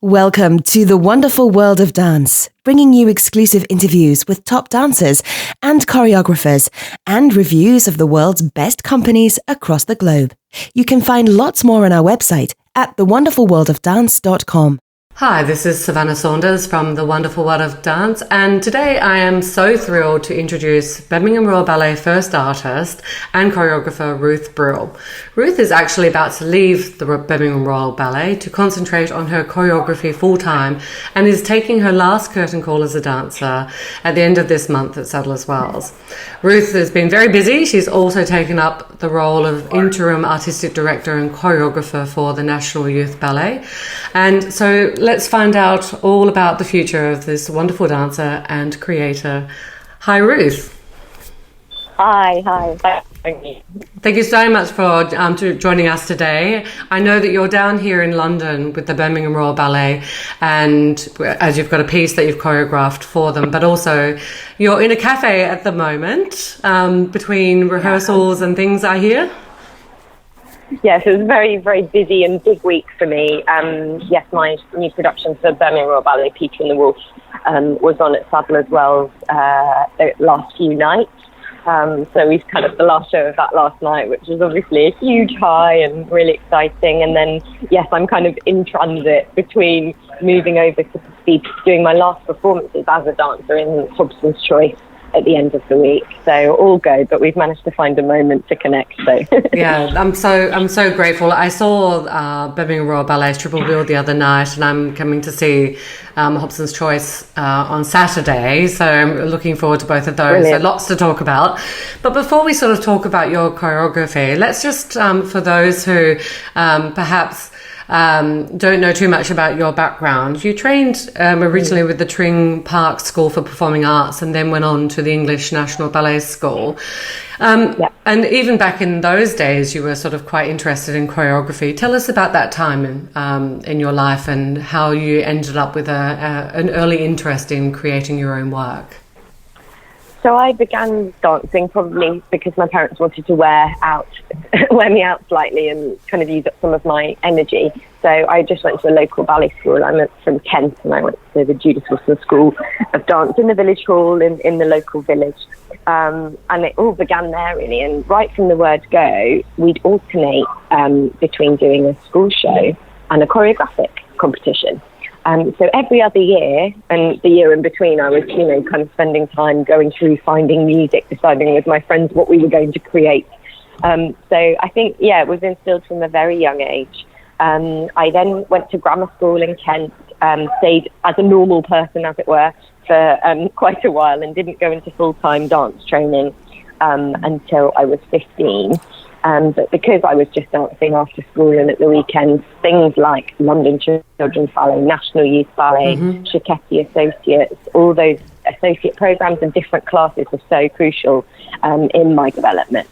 Welcome to the wonderful world of dance, bringing you exclusive interviews with top dancers and choreographers and reviews of the world's best companies across the globe. You can find lots more on our website at thewonderfulworldofdance.com. Hi, this is Savannah Saunders from The Wonderful World of Dance, and today I am so thrilled to introduce Birmingham Royal Ballet first artist and choreographer Ruth Brill. Ruth is actually about to leave the Birmingham Royal Ballet to concentrate on her choreography full-time and is taking her last curtain call as a dancer at the end of this month at Sadler's Wells. Ruth has been very busy. She's also taken up the role of interim artistic director and choreographer for the National Youth Ballet. And so let's find out all about the future of this wonderful dancer and creator. Hi, Ruth. Hi. Thank you. Thank you so much for joining us today. I know that you're down here in London with the Birmingham Royal Ballet, and as you've got a piece that you've choreographed for them, but also you're in a cafe at the moment between rehearsals and things, I hear. Yes, it was a very, very busy and big week for me. Yes, my new production for Birmingham Royal Ballet, Peter and the Wolf, was on at Sadler's Wells the last few nights. So we've kind of the last show of that last night, which was obviously a huge high and really exciting. And then, yes, I'm kind of in transit between moving over to be doing my last performances as a dancer in Hobson's Choice at the end of the week. So all go, but we've managed to find a moment to connect. So yeah, I'm so grateful. I saw Birmingham Royal Ballet's Triple Bill the other night, and I'm coming to see Hobson's Choice on Saturday. So I'm looking forward to both of those. Brilliant. So lots to talk about. But before we sort of talk about your choreography, let's just for those who perhaps don't know too much about your background. You trained originally with the Tring Park School for Performing Arts and then went on to the English National Ballet School. And even back in those days, you were sort of quite interested in choreography. Tell us about that time in your life and how you ended up with an early interest in creating your own work. So I began dancing probably because my parents wanted to wear me out slightly and kind of use up some of my energy. So I just went to a local ballet school. I'm from Kent, and I went to the Judith Wilson School of Dance in the village hall in the local village. And it all began there, really. And right from the word go, we'd alternate between doing a school show and a choreographic competition. So every other year, and the year in between, I was, kind of spending time going through finding music, deciding with my friends what we were going to create. So I think, it was instilled from a very young age. I then went to grammar school in Kent, stayed as a normal person, as it were, for quite a while and didn't go into full-time dance training until I was 15. But because I was just dancing after school and at the weekends, things like London Children's Ballet, National Youth Ballet, Cecchetti Associates, all those associate programs and different classes were so crucial in my development.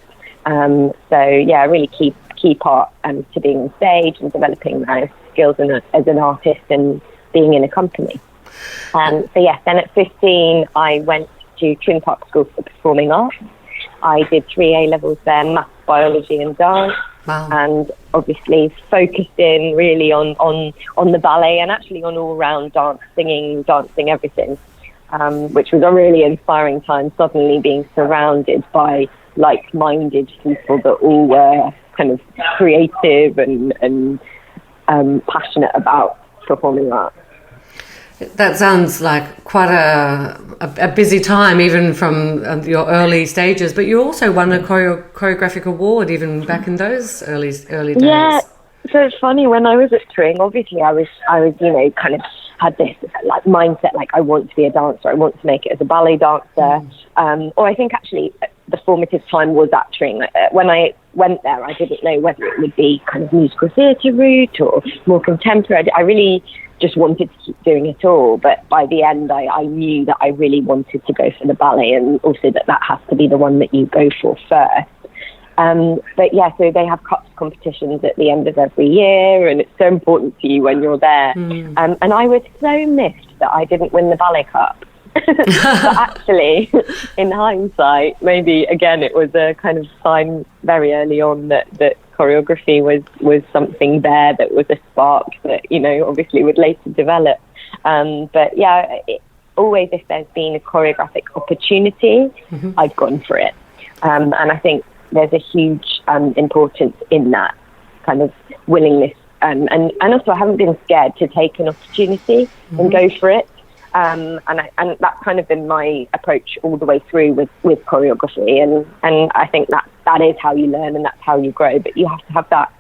A really key part to being on stage and developing my skills as an artist and being in a company. Then at 15, I went to Tring Park School for Performing Arts. I did 3 A-levels there, maths, biology and dance. Wow. And obviously focused in really on the ballet and actually on all-round dance, singing, dancing, everything, which was a really inspiring time, suddenly being surrounded by like-minded people that all were kind of creative and passionate about performing arts. That sounds like quite a busy time, even from your early stages. But you also won a choreographic award even back in those early days. Yeah, so it's funny, when I was at Tring, obviously I was kind of had this mindset, I want to be a dancer, I want to make it as a ballet dancer. Or I think actually the formative time was at Tring. When I went there, I didn't know whether it would be kind of musical theatre route or more contemporary. I really just wanted to keep doing it all, but by the end I knew that I really wanted to go for the ballet, and also that has to be the one that you go for first. So they have cups competitions at the end of every year, and it's so important to you when you're there. And I was so miffed that I didn't win the ballet cup. But actually, in hindsight, maybe again it was a kind of sign very early on that choreography was something there that was a spark that, obviously would later develop. But yeah, always if there's been a choreographic opportunity, I've gone for it. And I think there's a huge importance in that kind of willingness. And also I haven't been scared to take an opportunity and go for it. And that's kind of been my approach all the way through with choreography. And I think that is how you learn and that's how you grow. But you have to have that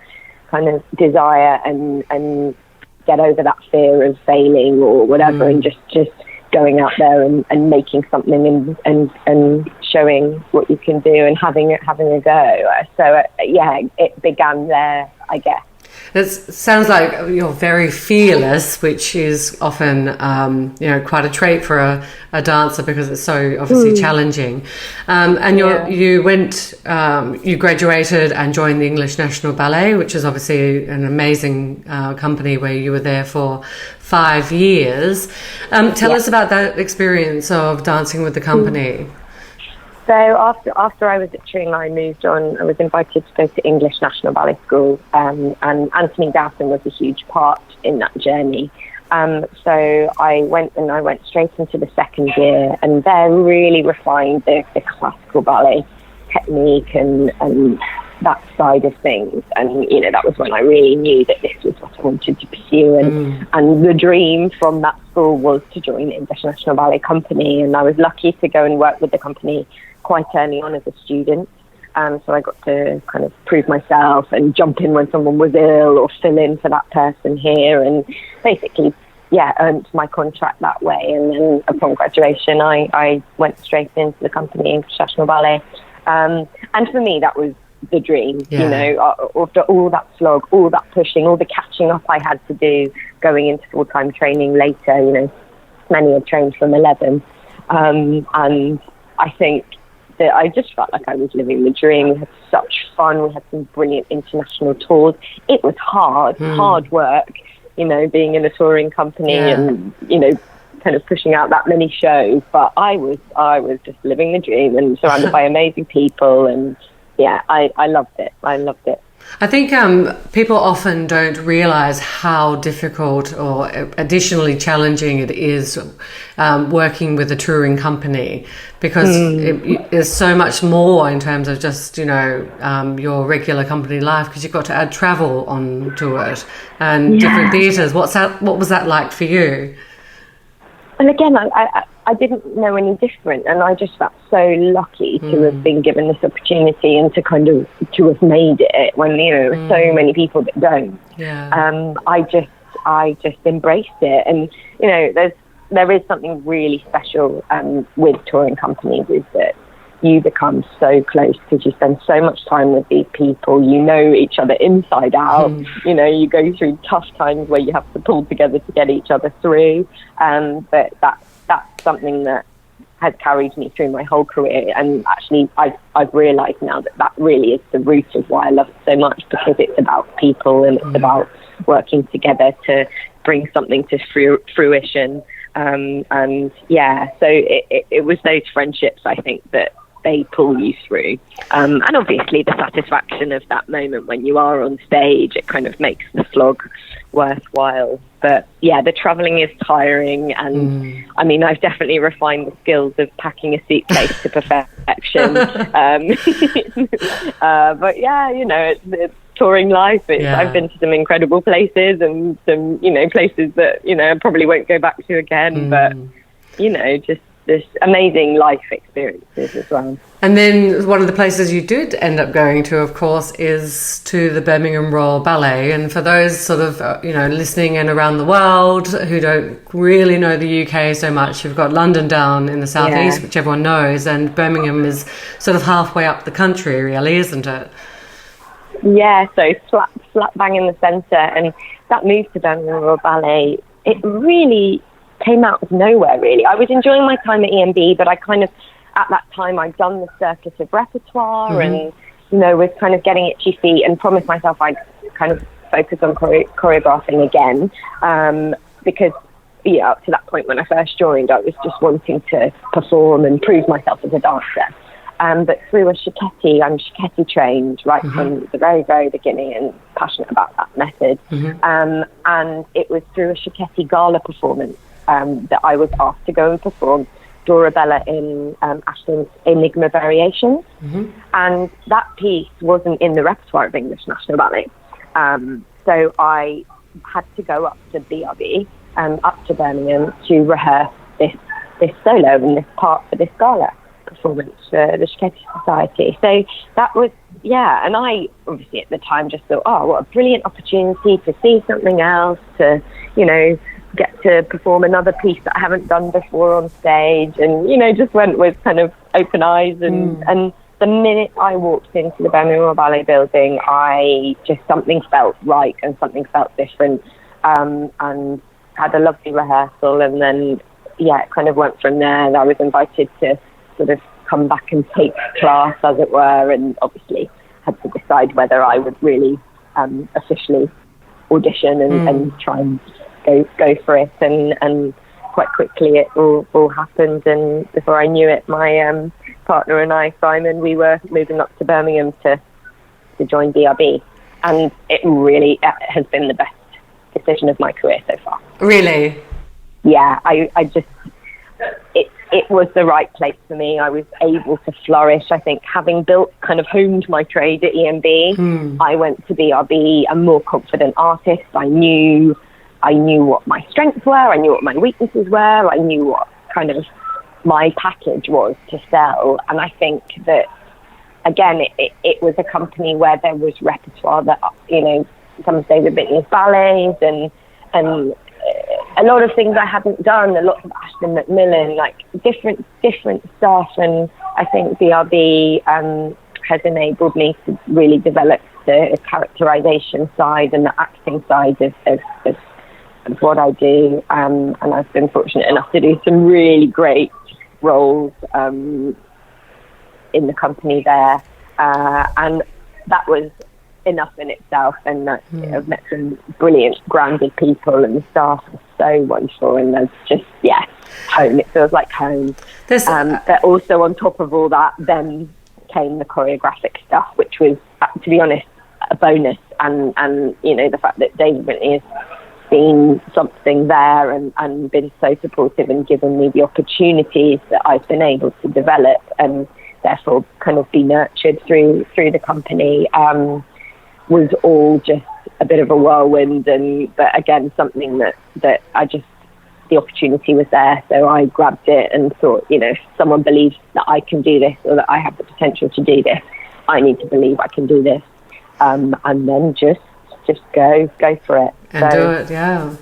kind of desire and get over that fear of failing or whatever, and just going out there and making something and showing what you can do and having a go. So yeah, it began there, I guess. It sounds like you're very fearless, which is often, quite a trait for a dancer because it's so obviously challenging. And you graduated and joined the English National Ballet, which is obviously an amazing company where you were there for 5 years. Tell us about that experience of dancing with the company. So after I was at Tring, I moved on. I was invited to go to English National Ballet School, and Anthony Dowson was a huge part in that journey. So I went straight into the second year, and there really refined the classical ballet technique and that side of things. And that was when I really knew that this was what I wanted to pursue. And the dream from that school was to join the English National Ballet Company, and I was lucky to go and work with the company quite early on as a student. So I got to kind of prove myself and jump in when someone was ill or fill in for that person here, and basically, earned my contract that way. And then upon graduation, I went straight into the company, English National Ballet. And for me, that was the dream, after all that slog, all that pushing, all the catching up I had to do going into full-time training later. Many had trained from 11. And I think that I just felt like I was living the dream. We had such fun. We had some brilliant international tours. It was hard work, being in a touring company and, kind of pushing out that many shows. But I was just living the dream and surrounded by amazing people. And I loved it. I think people often don't realise how difficult or additionally challenging it is working with a touring company, because there's so much more in terms of just, your regular company life, because you've got to add travel onto it and different theatres. What was that like for you? And again, I didn't know any different, and I just felt so lucky to have been given this opportunity and to have made it when so many people that don't. I just embraced it, and there is something really special with touring companies, is that you become so close because you spend so much time with these people. You know each other inside out. You go through tough times where you have to pull together to get each other through. But that's something that has carried me through my whole career. And actually, I've realised now that really is the root of why I love it so much, because it's about people and it's about working together to bring something to fruition. So it was those friendships, I think, that they pull you through. And obviously the satisfaction of that moment when you are on stage, it kind of makes the slog worthwhile. But the travelling is tiring, and I mean, I've definitely refined the skills of packing a suitcase to perfection. But it's touring life. I've been to some incredible places and some, places that, I probably won't go back to again, but, just this amazing life experiences as well. And then one of the places you did end up going to, of course, is to the Birmingham Royal Ballet. And for those sort of, listening and around the world who don't really know the UK so much, you've got London down in the southeast, which everyone knows, and Birmingham is sort of halfway up the country, really, isn't it? Yeah, so flat bang in the centre. And that move to Birmingham Royal Ballet, it really came out of nowhere, really. I was enjoying my time at EMB, but I kind of, at that time, I'd done the circuit of repertoire and, was kind of getting itchy feet, and promised myself I'd kind of focus on choreographing again, because, up to that point when I first joined, I was just wanting to perform and prove myself as a dancer. But through a Shiketi, I'm Shiketi trained right from the very, very beginning and passionate about that method. And it was through a Shiketi gala performance that I was asked to go and perform Dorabella in Ashton's Enigma Variations. And that piece wasn't in the repertoire of English National Ballet. So I had to go up to BRB, up to Birmingham, to rehearse this solo and this part for this gala performance for the Shiketi Society. So that was, and I obviously at the time just thought, oh, what a brilliant opportunity to see something else, to, get to perform another piece that I haven't done before on stage, and, just went with kind of open eyes. And the minute I walked into the Birmingham Royal Ballet building, something felt right and something felt different, and had a lovely rehearsal. And then, it kind of went from there. And I was invited to sort of come back and take class, as it were, and obviously had to decide whether I would really officially audition and try and go for it. And quite quickly it all happened, and before I knew it, my partner and I, Simon, we were moving up to Birmingham to join BRB, and it really has been the best decision of my career so far. Really? Yeah, I just, it was the right place for me. I was able to flourish. I think having kind of honed my trade at EMB, I went to BRB a more confident artist. I knew what my strengths were. I knew what my weaknesses were. I knew what kind of my package was to sell. And I think that, again, it was a company where there was repertoire that, some of David Bintley's ballets and a lot of things I hadn't done, a lot of Ashton Macmillan, like different stuff. And I think BRB has enabled me to really develop the characterization side and the acting side of what I do. And I've been fortunate enough to do some really great roles in the company there. And that was enough in itself, and I've met some brilliant grounded people, and the staff are so wonderful, and there's just home. It feels like home. But also on top of all that, then came the choreographic stuff, which was, to be honest, a bonus. And the fact that David Bintley has seen something there and been so supportive and given me the opportunities that I've been able to develop and therefore kind of be nurtured through the company, was all just a bit of a whirlwind. But again, something that I just, the opportunity was there, so I grabbed it and thought, if someone believes that I can do this, or that I have the potential to do this, I need to believe I can do this, and then just go for it and do it. Yeah.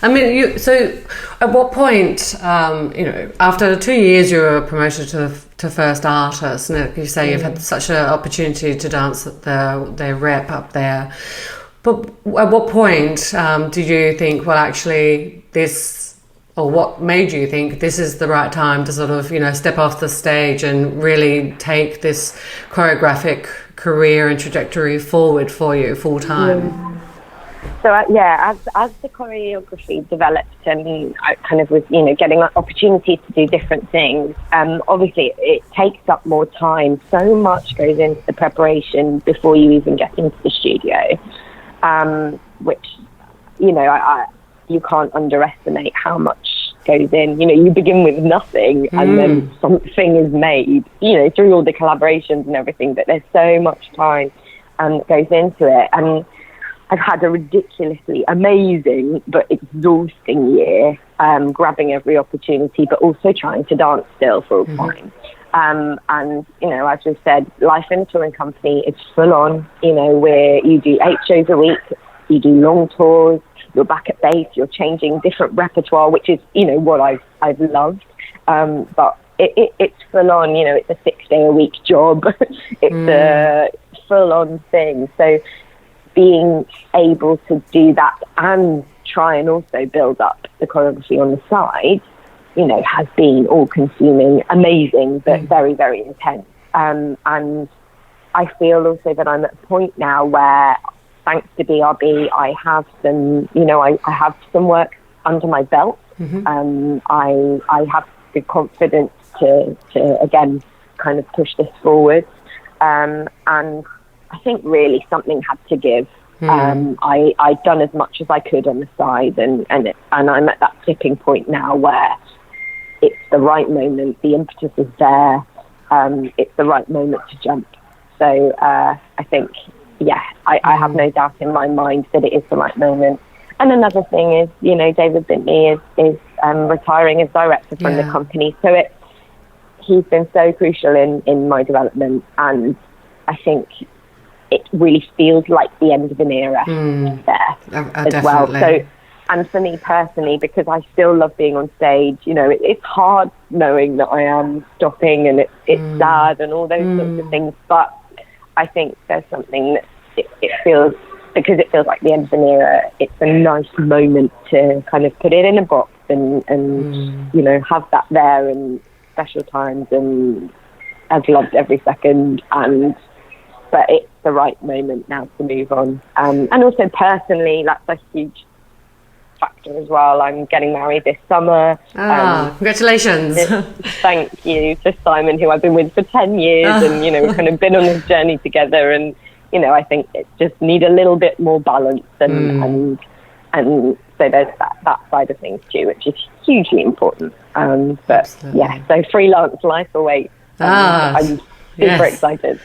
I mean, so at what point, after 2 years, you were promoted to first artist, and like you say, you've had such an opportunity to dance at their rep up there. But at what point did you think, well, actually, this, or what made you think this is the right time to sort of, step off the stage and really take this choreographic career and trajectory forward for you full time? So as the choreography developed, and I kind of was, getting opportunities to do different things. Obviously, it takes up more time. So much goes into the preparation before you even get into the studio, which, you can't underestimate how much goes in. You begin with nothing, and then something is made. Through all the collaborations and everything. But there's so much time that goes into it, and I've had a ridiculously amazing but exhausting year, grabbing every opportunity, but also trying to dance still full time. And, as we said, life in a touring company is full on, where you do 8 shows a week, you do long tours, you're back at base, you're changing different repertoire, which is, what I've loved. But it's full on, it's a 6-day-a-week job. It's a full on thing. So being able to do that and try and also build up the choreography on the side, has been all-consuming, amazing, but very, very intense. And I feel also that I'm at a point now where, thanks to BRB, I have some, I have some work under my belt. I have the confidence to again kind of push this forward. And I think really something had to give. I'd done as much as I could on the side, and I'm at that tipping point now where it's the right moment. The impetus is there. It's the right moment to jump. So I think, I have no doubt in my mind that it is the right moment. And another thing is, David Bintley is retiring as director from the company. So he's been so crucial in my development, and I think it really feels like the end of an era there as definitely. well. So, and for me personally, because I still love being on stage, it's hard knowing that I am stopping, and it's sad and all those sorts of things. But I think there's something that it feels, because it feels like the end of an era, it's a nice moment to kind of put it in a box and have that there, and special times, and I've loved every second, but it's the right moment now to move on. And also personally, that's a huge factor as well. I'm getting married this summer. Congratulations. Thank you to Simon, who I've been with for 10 years, and we've kind of been on this journey together, and I think it just need a little bit more balance, and so there's that side of things too, which is hugely important. But Absolutely. So freelance life awaits. I'm super excited.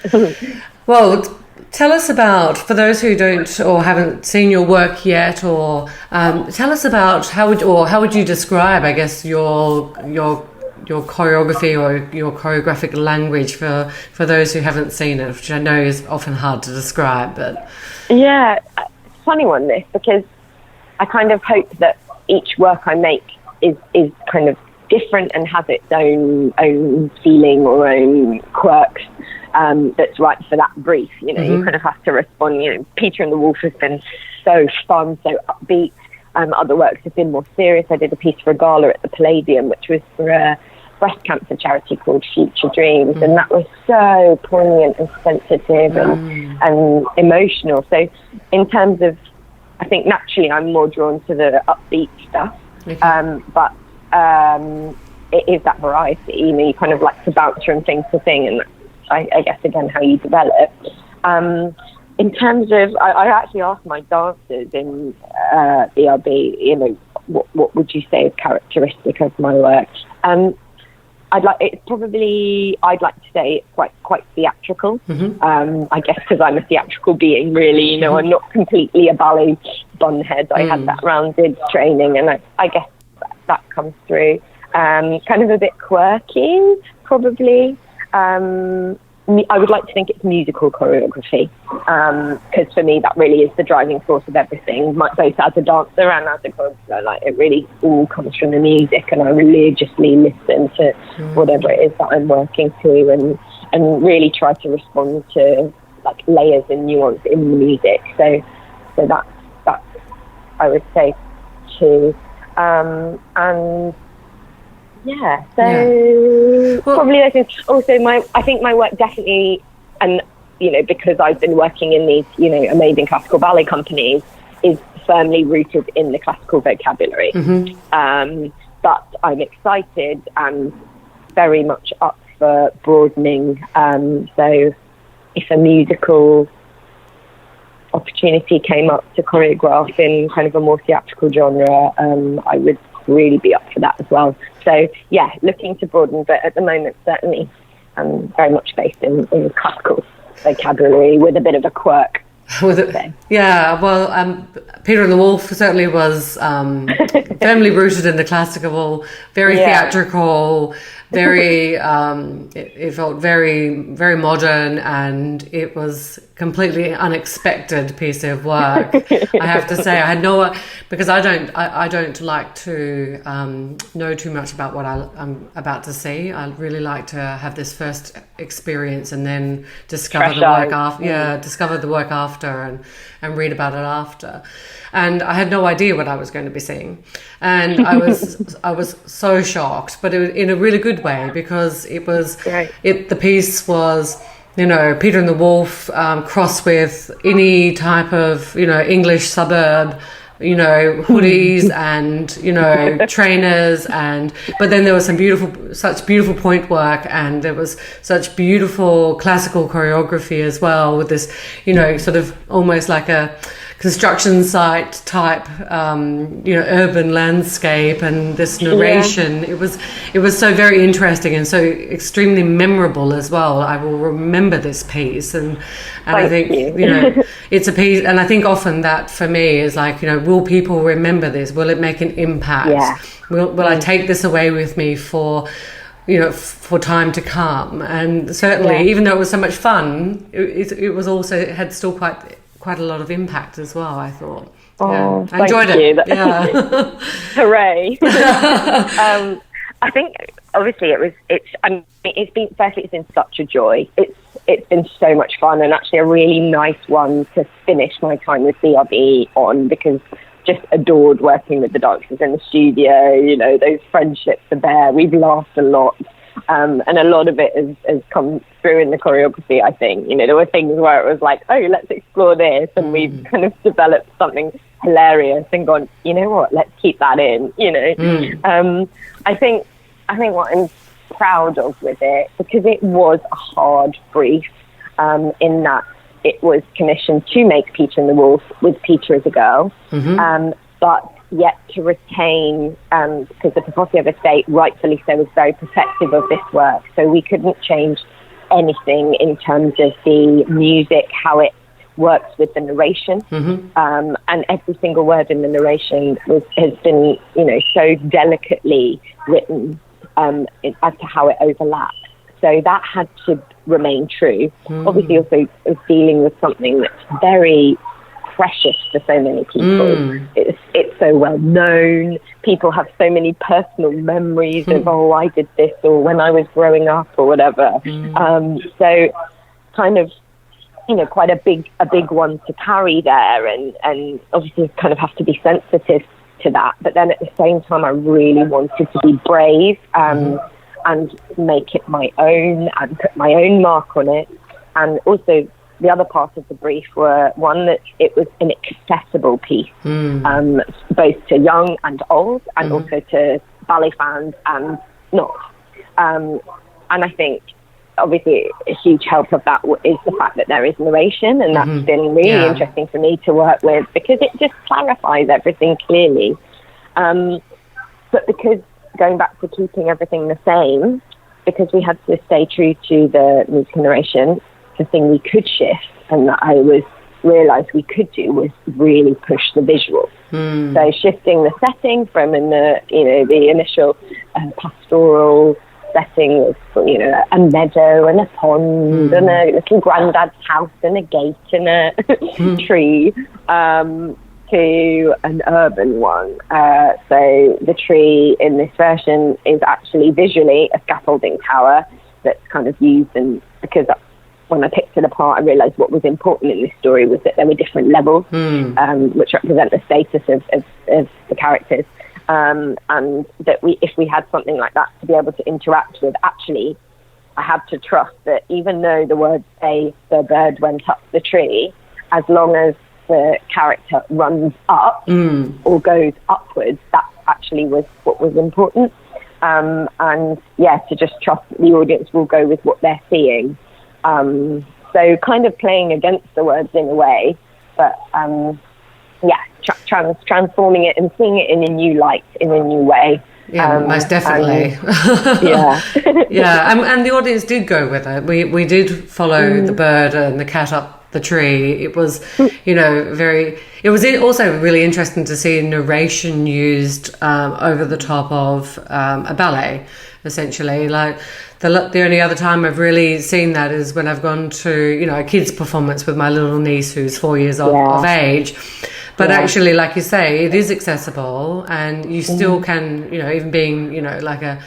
Well, tell us about, for those who don't or haven't seen your work yet, or tell us about how would you describe, I guess, your choreography or your choreographic language for those who haven't seen it, which I know is often hard to describe. But yeah, it's a funny one, this, because I kind of hope that each work I make is kind of different and has its own feeling or own quirks that's right for that brief. You kind of have to respond. Peter and the Wolf has been so fun, so upbeat. Other works have been more serious. I did a piece for a gala at the Palladium, which was for a breast cancer charity called Future Dreams, and that was so poignant and sensitive and emotional. So in terms of, I think naturally I'm more drawn to the upbeat stuff, but it is that variety. You kind of like to bounce from thing to thing, and I guess again how you develop. In terms of, I actually asked my dancers in BRB, what would you say is characteristic of my work? I'd like to say it's quite theatrical. I guess because I'm a theatrical being, really. I'm not completely a ballet bunhead. I had that rounded training, and I guess that comes through. Kind of a bit quirky, probably. I would like to think it's musical choreography, because for me that really is the driving force of everything, both as a dancer and as a choreographer. Like, it really all comes from the music, and I religiously listen to whatever it is that I'm working to, and really try to respond to like layers and nuance in the music. So that's I would say too. Probably I think also I think my work definitely, and because I've been working in these amazing classical ballet companies, is firmly rooted in the classical vocabulary. But I'm excited and very much up for broadening. So if a musical opportunity came up to choreograph in kind of a more theatrical genre, I would really be up for that as well. So looking to broaden, but at the moment certainly I'm very much based in classical vocabulary with a bit of a quirk. Peter and the Wolf certainly was firmly rooted in the classical, very theatrical, very it felt very, very modern, and it was completely unexpected piece of work. I have to say, I had because I don't like to know too much about what I'm about to see. I really like to have this first experience and then discover the work after. Discover the work after and read about it after. And I had no idea what I was going to be seeing, and I was so shocked, but it was in a really good way, because the piece was Peter and the Wolf crossed with any type of English suburb hoodies and, trainers, but then there was such beautiful point work, and there was such beautiful classical choreography as well, with this, sort of almost like a construction site type, urban landscape, and this narration. Yeah. It was so very interesting and so extremely memorable as well. I will remember this piece, and I think it's a piece, and I think often that for me is like, will people remember this? Will it make an impact? Yeah. Will I take this away with me for time to come? And certainly, even though it was so much fun, it was also, it had still quite a lot of impact as well, I thought. Oh, I enjoyed it. Yeah. Hooray. I think obviously it's been such a joy. It's been so much fun, and actually a really nice one to finish my time with BRB on, because just adored working with the dancers in the studio. Those friendships are there. We've laughed a lot. And a lot of it has come through in the choreography, I think. There were things where it was like, oh, let's explore this, and we've kind of developed something hilarious and gone, you know what, let's keep that in, I think what I'm proud of with it, because it was a hard brief, in that it was commissioned to make Peter and the Wolf with Peter as a girl, but yet to retain, because the Prokofiev estate, rightfully so, was very protective of this work, so we couldn't change anything in terms of the music, how it works with the narration, and every single word in the narration has been, so delicately written as to how it overlaps. So that had to remain true. Obviously, also dealing with something that's very precious for so many people. It's so well known. People have so many personal memories of, oh, I did this, or when I was growing up, or whatever. So kind of, quite a big one to carry there, and obviously kind of have to be sensitive to that. But then at the same time, I really wanted to be brave and make it my own and put my own mark on it. And also, the other part of the brief were one that it was an accessible piece, both to young and old, and also to ballet fans and not. And I think, obviously, a huge help of that is the fact that there is narration, and that's been really interesting for me to work with, because it just clarifies everything clearly. But because, going back to keeping everything the same, because we had to stay true to the musical narration, the thing we could shift, and that I realised we could do, was really push the visual. So shifting the setting from the initial pastoral setting of a meadow and a pond and a little granddad's house and a gate and a tree, to an urban one. So the tree in this version is actually visually a scaffolding tower that's kind of used, and because when I picked it apart, I realised what was important in this story was that there were different levels, which represent the status of the characters, and that if we had something like that to be able to interact with, actually, I had to trust that even though the words say the bird went up the tree, as long as the character runs up or goes upwards, that actually was what was important. And to just trust that the audience will go with what they're seeing. So kind of playing against the words in a way, but transforming it and seeing it in a new light, in a new way. Yeah, most definitely. And the audience did go with it. We did follow the bird and the cat up the tree. It was, it was also really interesting to see narration used over the top of a ballet, essentially. Like the only other time I've really seen that is when I've gone to, a kid's performance with my little niece who's 4 years of age. But actually, like you say, it is accessible, and you still can, even being, like a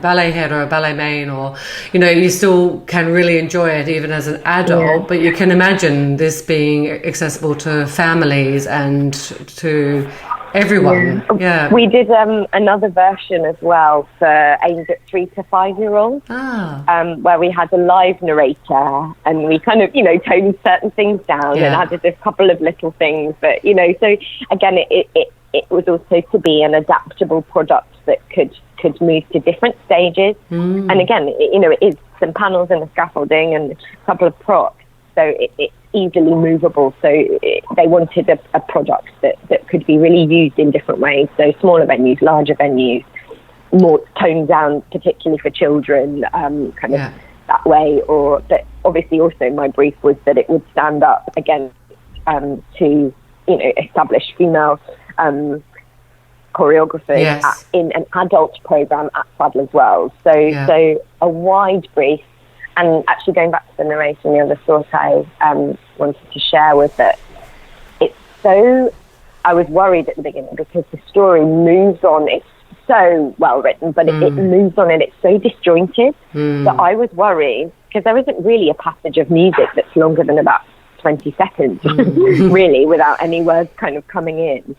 ballet head or a ballet main, or, you still can really enjoy it even as an adult. But you can imagine this being accessible to families and to everyone. Yeah. We did another version as well for aimed at 3 to 5 year olds, where we had a live narrator and we kind of, toned certain things down and added a couple of little things. But, so again, it was also to be an adaptable product that could move to different stages. And again, it is some panels and the scaffolding and a couple of props. So it's easily movable. So they wanted a product that could be really used in different ways. So smaller venues, larger venues, more toned down, particularly for children, that way. But obviously also my brief was that it would stand up against to established female choreographers in an adult program at Saddle as well. So a wide brief. And actually going back to the narration, the other thought I wanted to share was that I was worried at the beginning because the story moves on. It's so well written, but it moves on and it's so disjointed that I was worried because there isn't really a passage of music that's longer than about 20 seconds, really, without any words kind of coming in.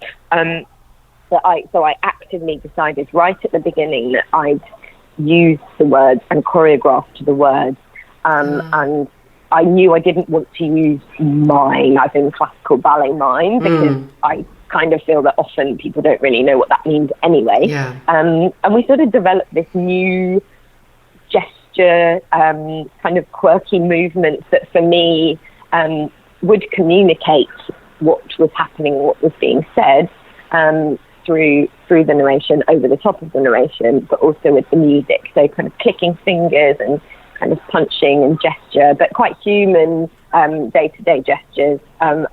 So I actively decided right at the beginning that I'd use the words and choreographed the words. And I knew I didn't want to use mine, as in classical ballet mine, because I kind of feel that often people don't really know what that means anyway. Yeah. And we sort of developed this new gesture, kind of quirky movements that for me would communicate what was happening, what was being said, through the narration, over the top of the narration, but also with the music. So kind of clicking fingers and kind of punching and gesture, but quite human day-to-day gestures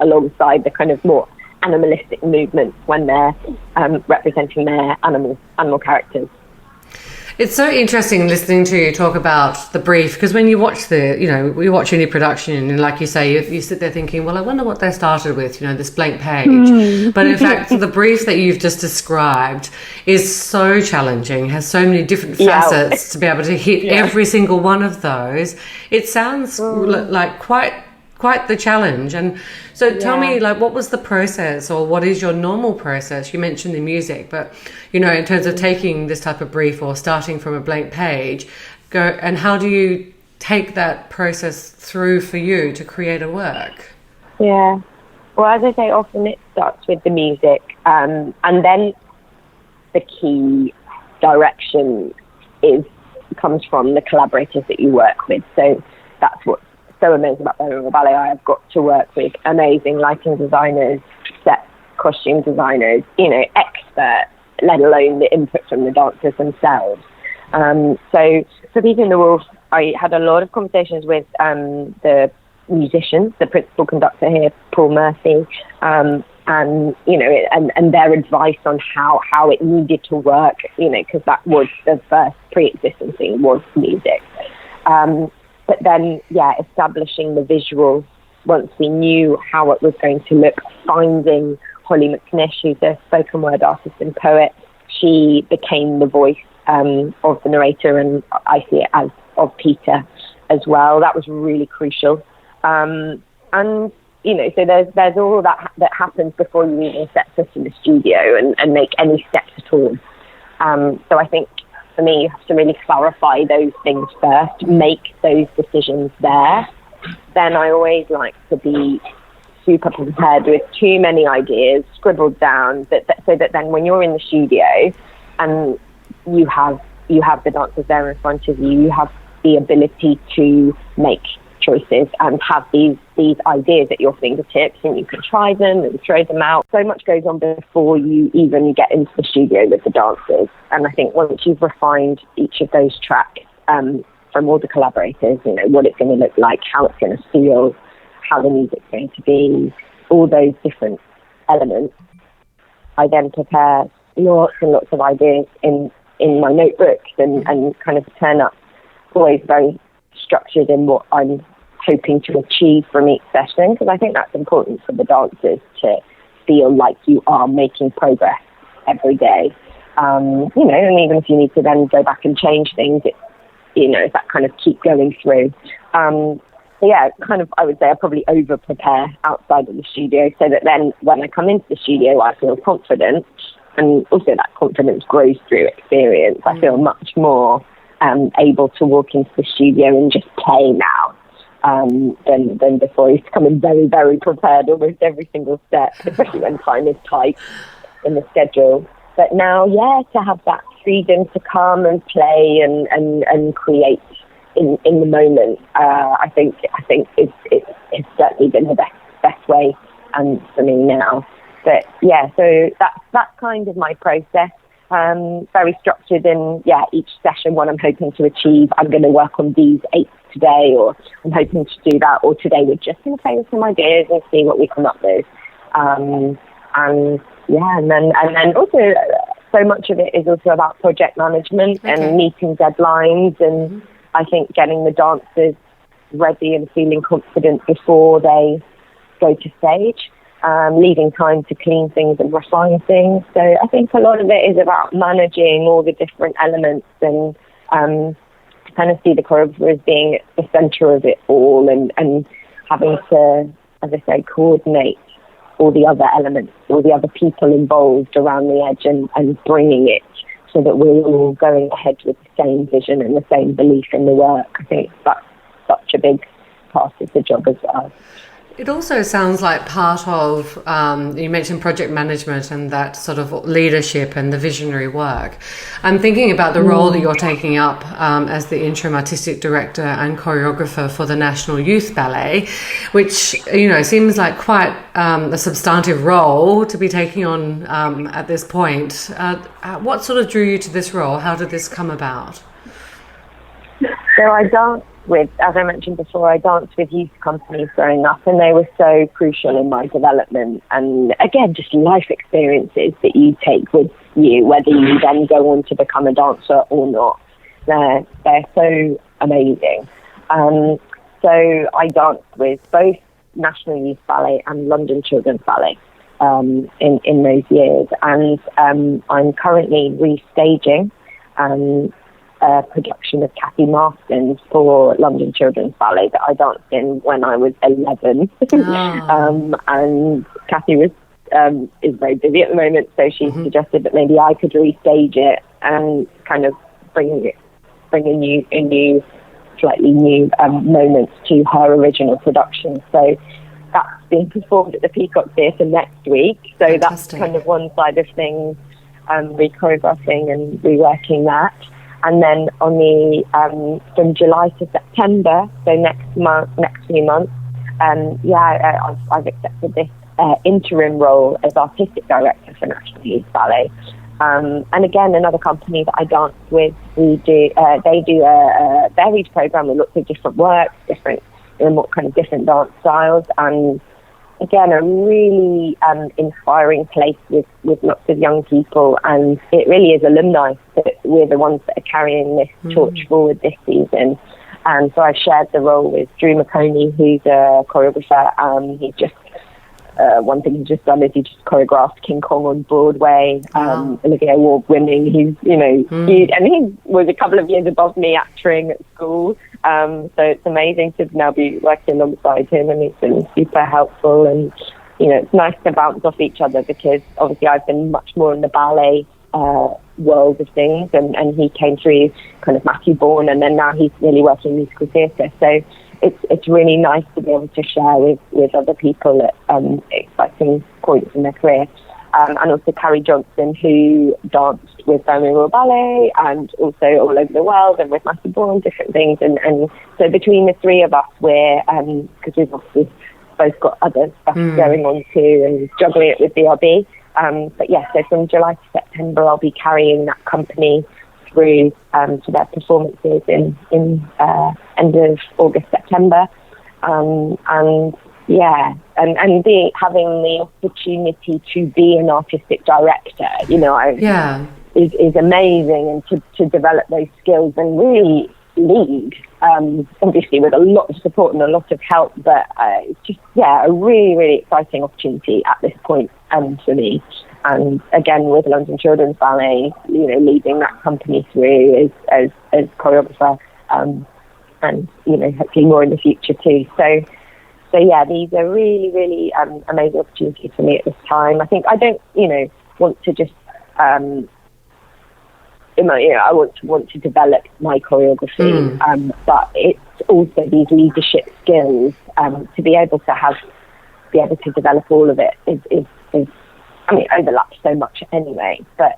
alongside the kind of more animalistic movements when they're representing their animal characters. It's so interesting listening to you talk about the brief, because when you watch we watch any production and like you say, you sit there thinking, well, I wonder what they started with, this blank page. But in fact, the brief that you've just described is so challenging, has so many different facets to be able to hit every single one of those. It sounds like quite the challenge. And so tell me, what was the process, or what is your normal process? You mentioned the music, but in terms of taking this type of brief or starting from a blank page, and how do you take that process through for you to create a work? Well, as I say, often it starts with the music, and then the key direction comes from the collaborators that you work with. So that's what's so amazing about Birmingham Royal Ballet. I have got to work with amazing lighting designers, set costume designers, experts, let alone the input from the dancers themselves. So for Peter and the Wolf, I had a lot of conversations with the musicians, the principal conductor here, Paul Murphy, and their advice on how it needed to work, because that was the first pre-existing thing, was music. But then, establishing the visuals once we knew how it was going to look, finding Holly McNish, who's a spoken word artist and poet. She became the voice of the narrator, and I see it as of Peter as well. That was really crucial. So there's all that happens before you even set foot in the studio and make any steps at all. So I think, for me, you have to really clarify those things first, make those decisions there. Then I always like to be super prepared with too many ideas scribbled down, so that then when you're in the studio and you have the dancers there in front of you, you have the ability to make choices and have these ideas at your fingertips, and you can try them and throw them out. So much goes on before you even get into the studio with the dancers. And I think once you've refined each of those tracks from all the collaborators, what it's going to look like, how it's going to feel, how the music's going to be, all those different elements, I then prepare lots and lots of ideas in my notebooks and kind of turn up always very structured in what I'm hoping to achieve from each session, because I think that's important for the dancers to feel like you are making progress every day. And even if you need to then go back and change things, it's that kind of keep going through. So yeah, kind of, I would say I probably over prepare outside of the studio so that then when I come into the studio, I feel confident, and also that confidence grows through experience. I feel much more able to walk into the studio and just play now than before. I used to come in very, very prepared almost every single step, especially when time is tight in the schedule. But now, yeah, to have that freedom to come and play and create in the moment, I think it's certainly been the best way for me now. But yeah, so that's kind of my process. Very structured in each session, what I'm hoping to achieve. I'm going to work on these 8 today, or I'm hoping to do that, or today we're just going to play with some ideas and see what we come up with. And then also so much of it is also about project management and meeting deadlines, and I think getting the dancers ready and feeling confident before they go to stage, leaving time to clean things and refine things. So I think a lot of it is about managing all the different elements, and kind of see the choreographer as being at the centre of it all, and having to, as I say, coordinate all the other elements, all the other people involved around the edge, and bringing it so that we're all going ahead with the same vision and the same belief in the work. I think that's such a big part of the job as well. It also sounds like part of, you mentioned project management and that sort of leadership and the visionary work. I'm thinking about the role that you're taking up as the interim artistic director and choreographer for the National Youth Ballet, which, seems like quite a substantive role to be taking on at this point. What sort of drew you to this role? How did this come about? So I danced with, as I mentioned before, I danced with youth companies growing up, and they were so crucial in my development. And again, just life experiences that you take with you, whether you then go on to become a dancer or not. They're so amazing. So I danced with both National Youth Ballet and London Children's Ballet in those years. And I'm currently restaging a production of Kathy Marston's for London Children's Ballet that I danced in when I was 11. And Kathy is very busy at the moment, so she suggested that maybe I could restage it and kind of bring a new, slightly new moments to her original production. So that's being performed at the Peacock Theatre next week. So Fantastic. That's kind of one side of things, re-choreographing and reworking that. And then on the from July to September, so next few months, I've accepted this interim role as artistic director for National Youth Ballet. And again, another company that I dance with, they do a varied program with lots of different works, different dance styles, and again, a really inspiring place with lots of young people, and it really is alumni that we're the ones that are carrying this torch forward this season. And so I've shared the role with Drew McConey, who's a choreographer. He's just one thing he's just done is he just choreographed King Kong on Broadway, Olivier Award winning. He's huge, and he was a couple of years above me acting at school. So it's amazing to now be working alongside him, and he's been super helpful. And it's nice to bounce off each other, because obviously I've been much more in the ballet world of things, and he came through kind of Matthew Bourne, and then now he's really working musical theatre. So it's really nice to be able to share with other people at exciting points in their career. And also Carrie Johnson, who danced with Birmingham Royal Ballet and also all over the world, and with Matthew Bourne, different things. And so between the three of us, we're, because we've obviously both got other stuff going on too, and juggling it with BRB. But yeah, so from July to September, I'll be carrying that company through to their performances in end of August, September. Having the opportunity to be an artistic director, is amazing, and to develop those skills and really lead, obviously with a lot of support and a lot of help, but it's just, a really, really exciting opportunity at this point for me. And again, with London Children's Ballet, leading that company through as choreographer, and hopefully more in the future too. So yeah, these are really, really amazing opportunities for me at this time. I think I don't want to just I want to develop my choreography, but it's also these leadership skills to be able to develop all of it is overlaps so much anyway. But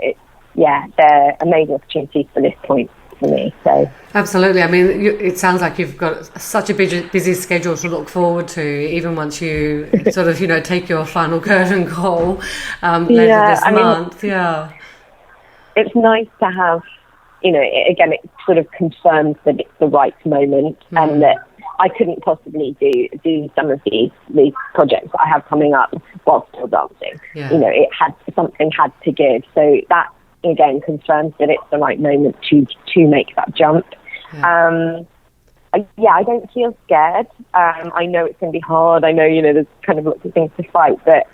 they're amazing opportunities for this point for me. So absolutely. I mean, it sounds like you've got such a busy schedule to look forward to, even once you sort of take your final curtain call later this month. It's nice to have, again, it sort of confirms that it's the right moment and that I couldn't possibly do some of these projects that I have coming up while still dancing. Something had to give. So that, again, confirms that it's the right moment to make that jump. I don't feel scared. I know it's going to be hard. I know, there's kind of lots of things to fight, but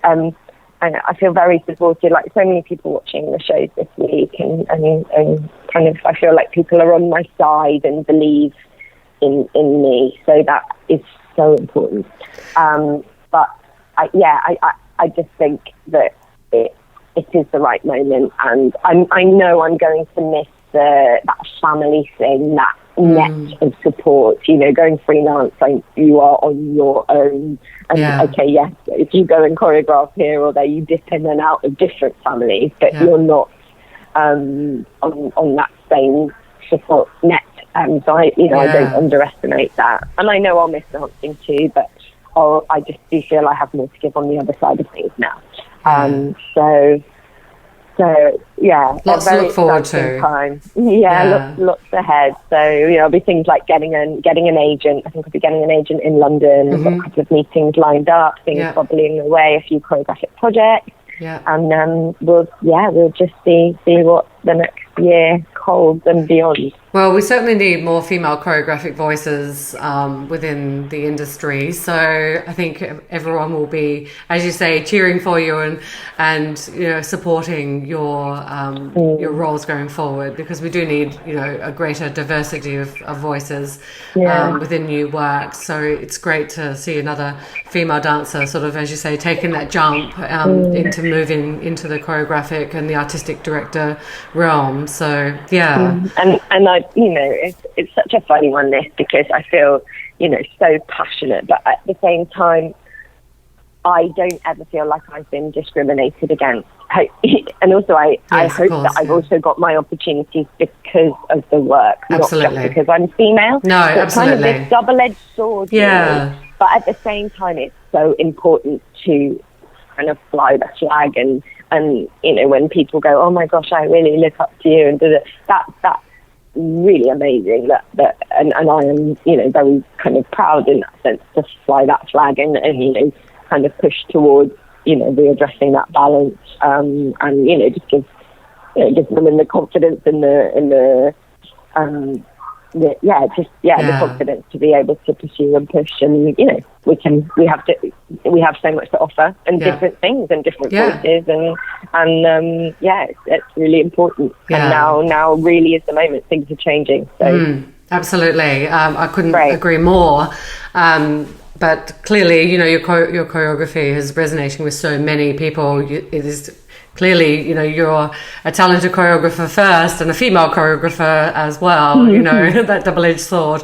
I feel very supported, like so many people watching the shows this week, and kind of I feel like people are on my side and believe in me, so that is so important. But I just think that it is the right moment, and I know I'm going to miss that family thing, that net of support. Going freelance, you are on your own, and if you go and choreograph here or there, you dip in and out of different families, but you're not on that same support net. So I don't underestimate that, and I know I'll miss dancing too, but I just do feel I have more to give on the other side of things now. So lots to look forward to. Time. Lots ahead. So there'll be things like getting an agent. I think I'll be getting an agent in London. I've got a couple of meetings lined up. Things bubbling away. A few choreographic projects. And we'll just see what the next year holds and beyond. Well, we certainly need more female choreographic voices within the industry. So I think everyone will be, as you say, cheering for you and supporting your roles going forward, because we do need a greater diversity of voices within new work. So it's great to see another female dancer sort of, as you say, taking that jump into moving into the choreographic and the artistic director realm. So and I it's such a funny one, this, because I feel so passionate, but at the same time I don't ever feel like I've been discriminated against. And also I hope that I've also got my opportunities because of the work, not just because I'm female. No, so absolutely. Kind of this double-edged sword. Really. But at the same time, it's so important to kind of fly the flag, and when people go, oh my gosh, I really look up to you, and that's really amazing. And I am very kind of proud in that sense to fly that flag and kind of push towards readdressing that balance, and just give women the confidence and the confidence to be able to pursue and push, and we have so much to offer, and different things and different voices, and it's really important. And now really is the moment. Things are changing. So absolutely, I couldn't agree more. But clearly, your choreography is resonating with so many people. It is clearly, you're a talented choreographer first and a female choreographer as well, that double-edged sword.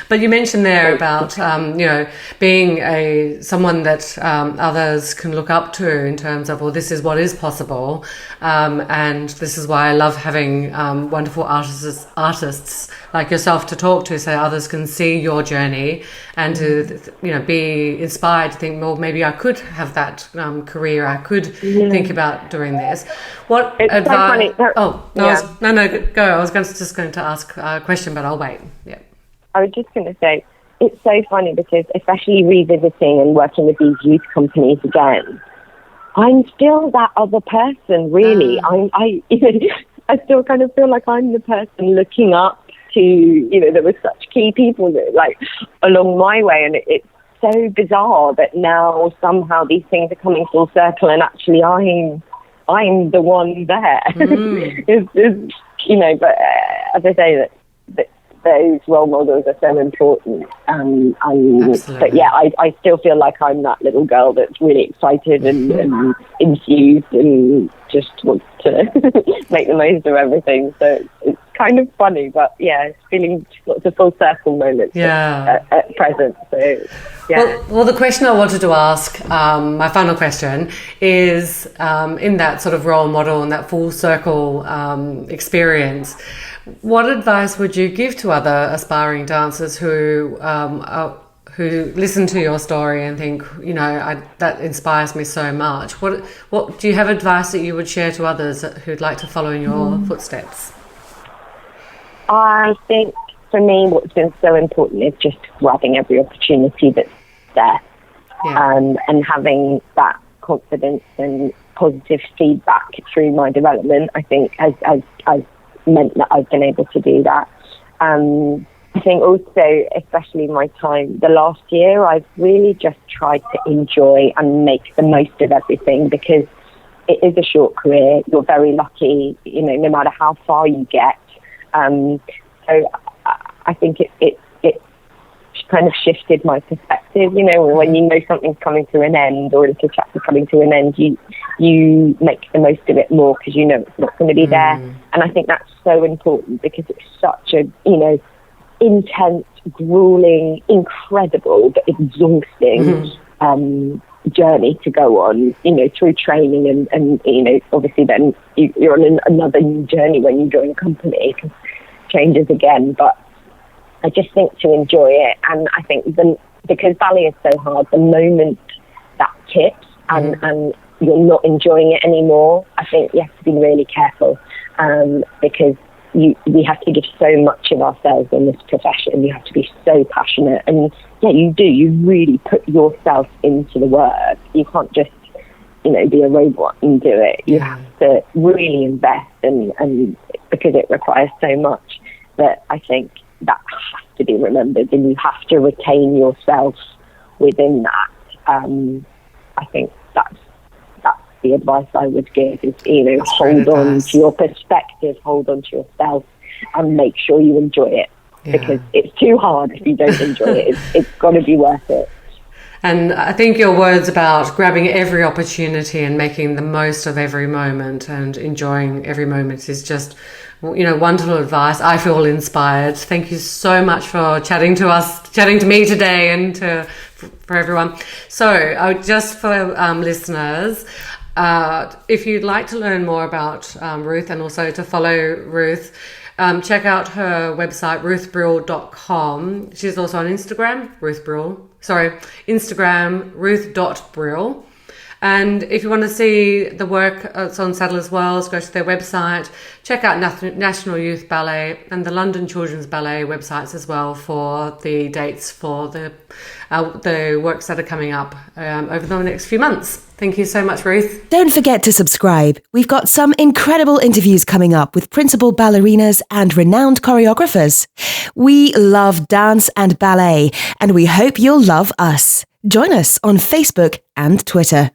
But you mentioned there about, being someone that others can look up to in terms of, well, this is what is possible. And this is why I love having wonderful artists like yourself to talk to, so others can see your journey and to, be inspired to think, well, maybe I could have that career. I could think about doing this. What it's advice? So funny. Go. I was just going to ask a question, but I'll wait. Yeah. I was just going to say, it's so funny because, especially revisiting and working with these youth companies again, I'm still that other person, really. I still kind of feel like I'm the person looking up to, there were such key people that, like, along my way, and it's so bizarre that now somehow these things are coming full circle, and actually I'm the one there. But as I say, that those role models are so important. Absolutely. But yeah, I still feel like I'm that little girl that's really excited and enthused and just wants to make the most of everything. So it's kind of funny, but yeah, it's feeling lots of full circle moments at present. So yeah. Well, the question I wanted to ask, my final question, is in that sort of role model and that full circle experience, what advice would you give to other aspiring dancers who listen to your story and think, that inspires me so much? What do you have advice that you would share to others who'd like to follow in your footsteps? I think for me, what's been so important is just grabbing every opportunity that's there, and having that confidence and positive feedback through my development. I think has meant that I've been able to do that. I think also, especially my time the last year, I've really just tried to enjoy and make the most of everything, because it is a short career. You're very lucky, no matter how far you get. So I think it kind of shifted my perspective. When you know something's coming to an end, or it's a chapter coming to an end, you make the most of it more because you know it's not going to be there. And I think that's so important, because it's such a intense, grueling, incredible but exhausting journey to go on, through training and obviously then you're on another new journey when you join a company, because changes again. But I just think to enjoy it, and I think because ballet is so hard, the moment that tips and you're not enjoying it anymore, I think you have to be really careful, because we have to give so much of ourselves in this profession. You have to be so passionate, and you do. You really put yourself into the work. You can't just, be a robot and do it. You have to really invest, and because it requires so much, that I think that has to be remembered, and you have to retain yourself within that. I think that's the advice I would give is, hold on to your perspective, hold on to yourself, and make sure you enjoy it, because it's too hard if you don't enjoy it. It's got to be worth it. And I think your words about grabbing every opportunity and making the most of every moment and enjoying every moment is just, wonderful advice. I feel inspired. Thank you so much for chatting to me today, and for everyone. So just for listeners, if you'd like to learn more about Ruth, and also to follow Ruth, check out her website, ruthbrill.com. She's also on Instagram, Instagram, ruth.brill. And if you want to see the work that's on Saddle as Wells, go to their website, check out National Youth Ballet and the London Children's Ballet websites as well for the dates for the works that are coming up over the next few months. Thank you so much, Ruth. Don't forget to subscribe. We've got some incredible interviews coming up with principal ballerinas and renowned choreographers. We love dance and ballet, and we hope you'll love us. Join us on Facebook and Twitter.